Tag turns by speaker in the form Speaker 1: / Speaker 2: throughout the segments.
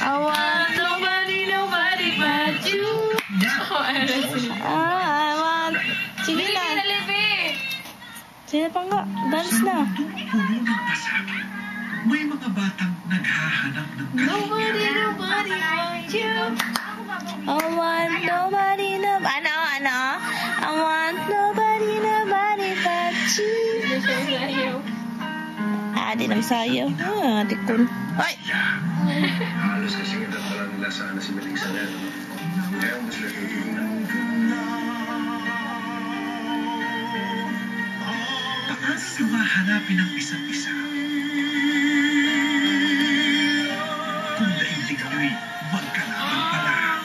Speaker 1: I want
Speaker 2: nobody but you.
Speaker 1: I want... Sige na. Sige pa nga. Dance na.
Speaker 3: May mga batang naghahanap ng
Speaker 2: Nobody but you.
Speaker 1: I want nobody. Ano? I want nobody but you. Di naman sayo. Tikun. Ay!
Speaker 3: Halos kasi nagtatala nila sana si Meling Sanel. Kaya mas nagtutunan. Paano mahanapin ang isa't isa? Kung daigdig nyo'y magkalaban pala.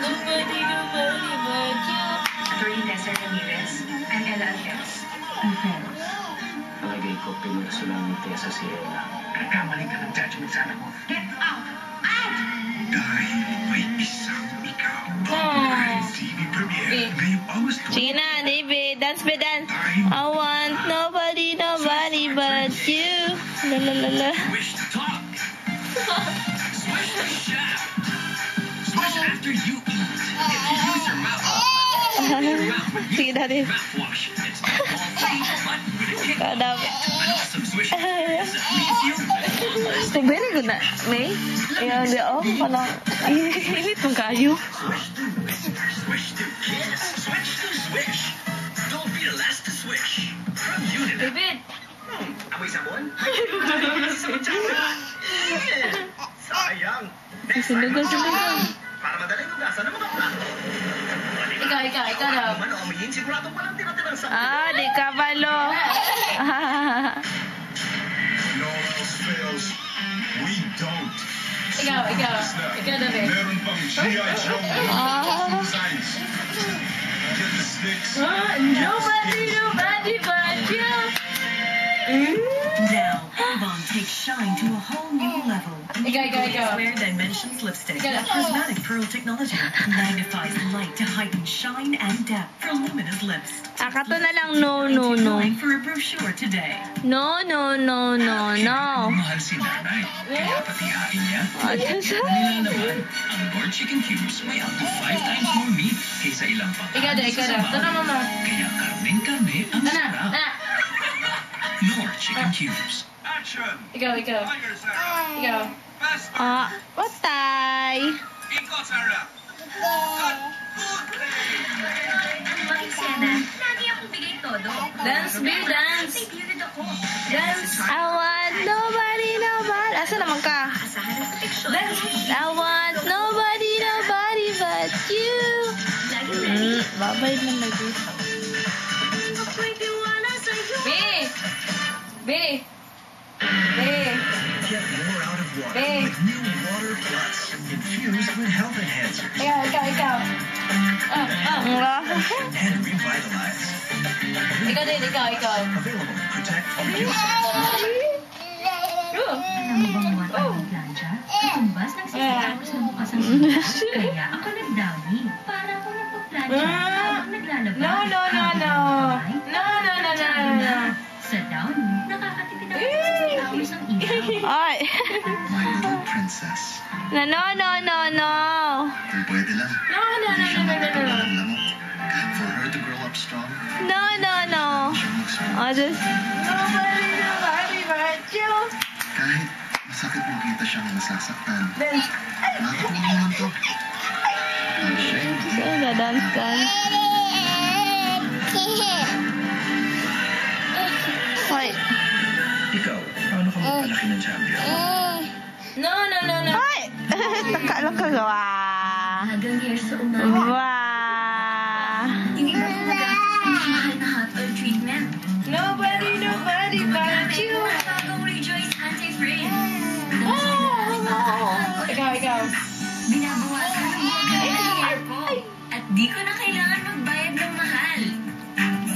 Speaker 2: Nobody but you.
Speaker 4: Attorney Tessa Ramirez, I'm Ella Alves. I'm friends.
Speaker 3: Palagay ko, pinuraso lang ni Tessa si Ella. Nagkamali ka ng judgment sa anak mo.
Speaker 4: Get out! Out!
Speaker 3: Dahil may isang ikaw. TV premiere ngayong August 20.
Speaker 1: Sige na, David. Dance. I want nobody but you. La.
Speaker 3: Swish to talk. Swish to shout. Swish after you eat. If you use your mouth.
Speaker 1: Sige na, David.
Speaker 3: Mouthwash. It's all free, but with a kick.
Speaker 1: Kadami.
Speaker 3: An awesome swish leaves you.
Speaker 1: So, very good na, May. Ayan, di ako. Parang, init mong kayo.
Speaker 3: Swish to kiss. Switch to swish. Don't be the last to swish. From Unit.
Speaker 2: David.
Speaker 3: Amoy sabon? Sayang.
Speaker 1: Sundugan.
Speaker 3: Para madaling ugasan ng mga plato.
Speaker 2: Ikaw daw.
Speaker 3: Ano amoyin? Sigurado walang tira-tirang sa...
Speaker 1: Di ka balo.
Speaker 5: No else fails. We don't.
Speaker 2: Ikaw, David.
Speaker 5: Meron pang G.I. Joe. Signs. Get the sticks.
Speaker 2: Nobody but you.
Speaker 4: Now, Avon takes shine to a whole new level.
Speaker 2: Ikaw.
Speaker 4: Square Dimensions lipstick.
Speaker 2: Ikaw.
Speaker 4: Prismatic pearl technology magnifies light to heighten shine and depth for luminous lips.
Speaker 1: Kato na lang, no.
Speaker 4: For a brochure today.
Speaker 1: No.
Speaker 3: Mahal si nanay. Kaya patihain niya. Nila naman, ang Lord Chicken Cubes may up to 5 times more meat kaysa ilang pang...
Speaker 2: Ikaw daw. Tara, mama.
Speaker 3: Kaya karne ang sarap. Lord Chicken Cubes.
Speaker 5: Action!
Speaker 2: Ikaw.
Speaker 5: Tiger, Sarah.
Speaker 2: Ikaw.
Speaker 5: Fast.
Speaker 1: Patay.
Speaker 5: Ikot, Sarah. Cut.
Speaker 4: Bakit, Sena? Lagi akong bigay todo.
Speaker 2: Dance, babe, dance.
Speaker 4: Period ako.
Speaker 2: Dance.
Speaker 1: I want nobody. Asa naman ka?
Speaker 4: Asahan sa fiction.
Speaker 1: I want nobody but you.
Speaker 4: Lagi
Speaker 1: Babay man lagi.
Speaker 4: ako'y tiwala sa'yo.
Speaker 2: Be.
Speaker 3: Get more out of water
Speaker 2: Babe.
Speaker 3: with new Water Plus. Infused with health enhancers
Speaker 2: Ikaw.
Speaker 3: and revitalize.
Speaker 2: Ikaw din.
Speaker 3: Available to protect from use.
Speaker 4: Alam mo bang muwat ang plancha? Katumbas ng 6 hours na bukas ang sila. Kaya ako nagdami. Para ako nagpa-plancha habang naglalaba.
Speaker 2: No.
Speaker 4: Sa downy, nakakatipid ako sa 6 hours ang ilaw.
Speaker 1: Ay.
Speaker 3: My little princess.
Speaker 1: No.
Speaker 3: Kung pwede lang.
Speaker 2: No.
Speaker 3: For her to grow up strong.
Speaker 1: No. Just...
Speaker 2: Nobody but you.
Speaker 3: Kahit masakit makita siyang nasasaktan.
Speaker 2: Dance.
Speaker 3: Nakakatulong naman to. I'm ashamed.
Speaker 1: So, dance. Hoy.
Speaker 3: Ikaw, paano ka magpalaki ng champion?
Speaker 2: No.
Speaker 1: Hoy! Taka lang ka gawa.
Speaker 4: Hanggang years sa umaga.
Speaker 1: Wow.
Speaker 4: Hindi mo magagastos ng mahal na hot oil treatment.
Speaker 2: Nobody but you.
Speaker 4: Bagong Rejoice Anti-Frizz.
Speaker 2: Ikaw.
Speaker 4: Binabawasan ang mga hair ko. At di ko na kailangan magbayad ng mahal.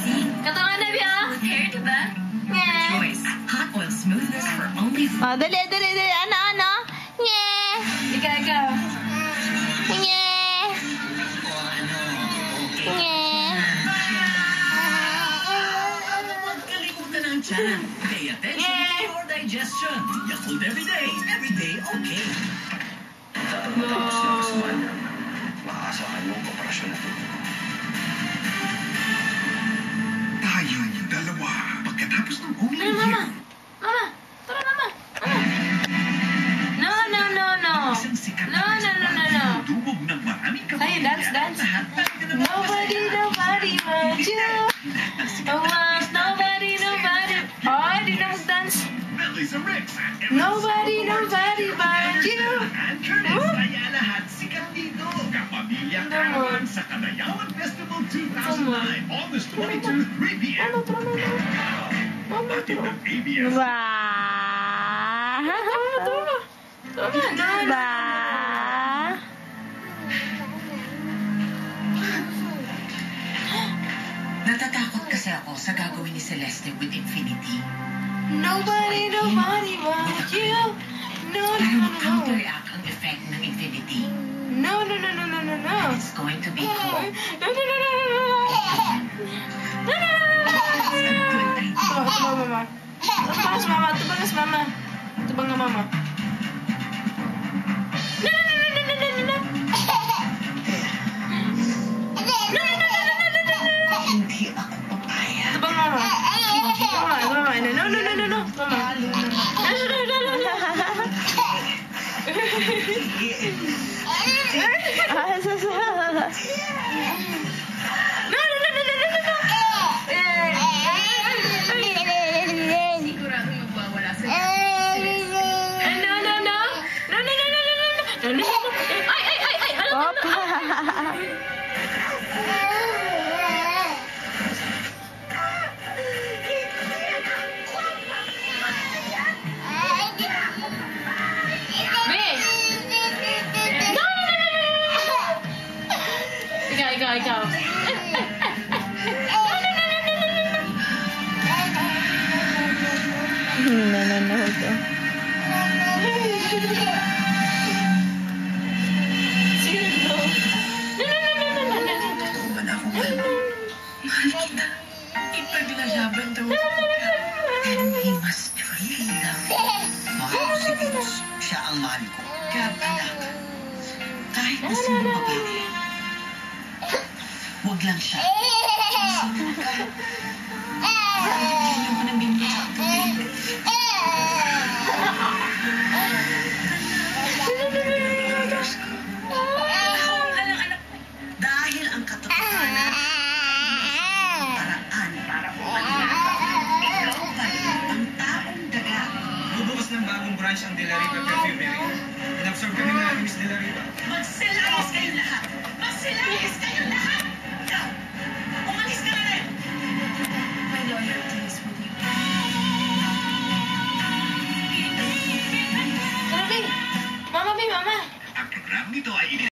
Speaker 4: See?
Speaker 2: Katangan na biya.
Speaker 4: Smooth hair, diba? Rejoice. Hot oil smoothness for only...
Speaker 1: Dali. Ano? Nye.
Speaker 2: Ikaw.
Speaker 3: Kalimutan ang tiyan. Pay attention to your digestion. Yakult every day okay. Tapos na kasamaan niya. Makakasahan yung operasyon na ito.
Speaker 5: Tayong dalawa. Pagkatapos ng only
Speaker 2: Tara, Mama. Mama. Tara, Mama. No, no, no, no.
Speaker 5: Isang sikat
Speaker 2: No, no, no, no, no.
Speaker 5: dubog ng maraming
Speaker 2: Say, dance, dance.
Speaker 5: Lahat talaga naman.
Speaker 2: Nobody but you. I want nobody. Oh, di na mag-dance.
Speaker 5: Melissa Ricks.
Speaker 2: Nobody but you.
Speaker 5: And Curtis. Kaya lahat sikat dito. Kapamilya Caravan sa Kalayawan Festival 2009. August 22, 3 p.m. Batid ng ABS.
Speaker 1: Ba?
Speaker 2: Tama.
Speaker 1: Ba?
Speaker 6: Natatakot kasi ako sa gagawin ni Celeste with Infinity.
Speaker 2: Nobody but you. No,
Speaker 6: Pero
Speaker 2: no, no.
Speaker 6: mag-counteract ang effect ng Infinity.
Speaker 2: No.
Speaker 6: It's going to be called
Speaker 2: No. Tubangas, Mama. Tubang nga, Mama.
Speaker 6: hindi ako papaya.
Speaker 2: Tubang, Mama. Mama. No. Mama.
Speaker 1: Ah, sasa.
Speaker 2: Siguradong magwawala sa No. Ay.
Speaker 1: Opa.
Speaker 2: Ikaw.
Speaker 1: Nanonood ko.
Speaker 2: Sino?
Speaker 6: Tutuban ako ngayon. Mahal kita. Ipaglalaban daw ako ka. And he must really love me. Mahal ko si Venus. Siya ang mahal ko. Kaya anak, kahit na sino babae, huwag lang siya. Susunod ka. Bigyan mo ng Venus.